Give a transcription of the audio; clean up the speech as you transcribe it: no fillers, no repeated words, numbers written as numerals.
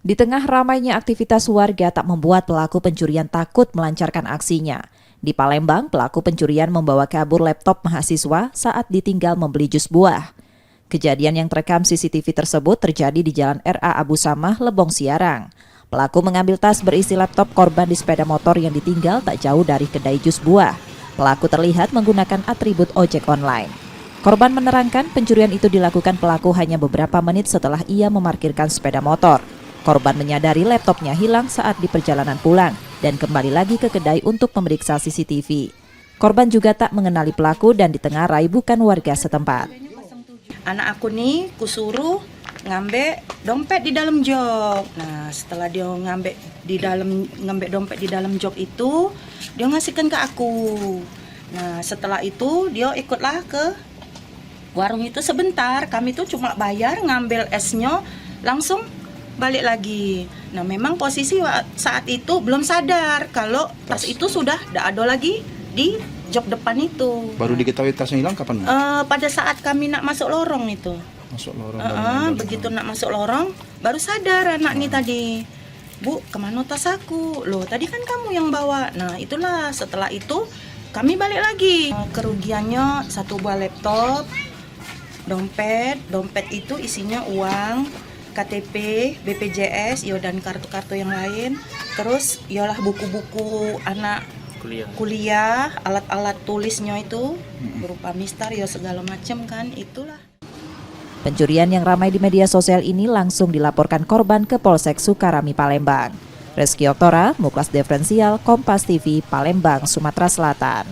Di tengah ramainya aktivitas warga tak membuat pelaku pencurian takut melancarkan aksinya. Di Palembang, pelaku pencurian membawa kabur laptop mahasiswa saat ditinggal membeli jus buah. Kejadian yang terekam CCTV tersebut terjadi di Jalan RA Abu Samah, Lebong Siarang. Pelaku mengambil tas berisi laptop korban di sepeda motor yang ditinggal tak jauh dari kedai jus buah. Pelaku terlihat menggunakan atribut ojek online. Korban menerangkan pencurian itu dilakukan pelaku hanya beberapa menit setelah ia memarkirkan sepeda motor. Korban menyadari laptopnya hilang saat di perjalanan pulang dan kembali lagi ke kedai untuk memeriksa CCTV. Korban juga tak mengenali pelaku dan ditengarai bukan warga setempat. Anak aku nih kusuruh ngambil dompet di dalam jok. Nah, setelah dia ngambil dompet di dalam jok itu, dia ngasihkan ke aku. Nah, setelah itu dia ikutlah ke warung itu sebentar. Kami tuh cuma bayar, ngambil esnya, langsung balik lagi. Nah, memang posisi saat itu belum sadar kalau tas itu sudah tidak ada lagi di jok depan itu. Baru diketahui tasnya hilang kapan? Pada saat kami nak masuk lorong itu. Masuk lorong. Begitu nak masuk lorong, baru sadar anak ini tadi. Bu, kemana tas aku? Loh, tadi kan kamu yang bawa. Nah, itulah setelah itu kami balik lagi. Kerugiannya 1 buah laptop, dompet itu isinya uang, KTP, BPJS, dan kartu-kartu yang lain. Terus ialah buku-buku anak kuliah, alat-alat tulisnya itu berupa mistar, segala macam kan, itulah. Pencurian yang ramai di media sosial ini langsung dilaporkan korban ke Polsek Sukarami, Palembang. Reski Oktora, Muklas Diferensial, Kompas TV, Palembang, Sumatera Selatan.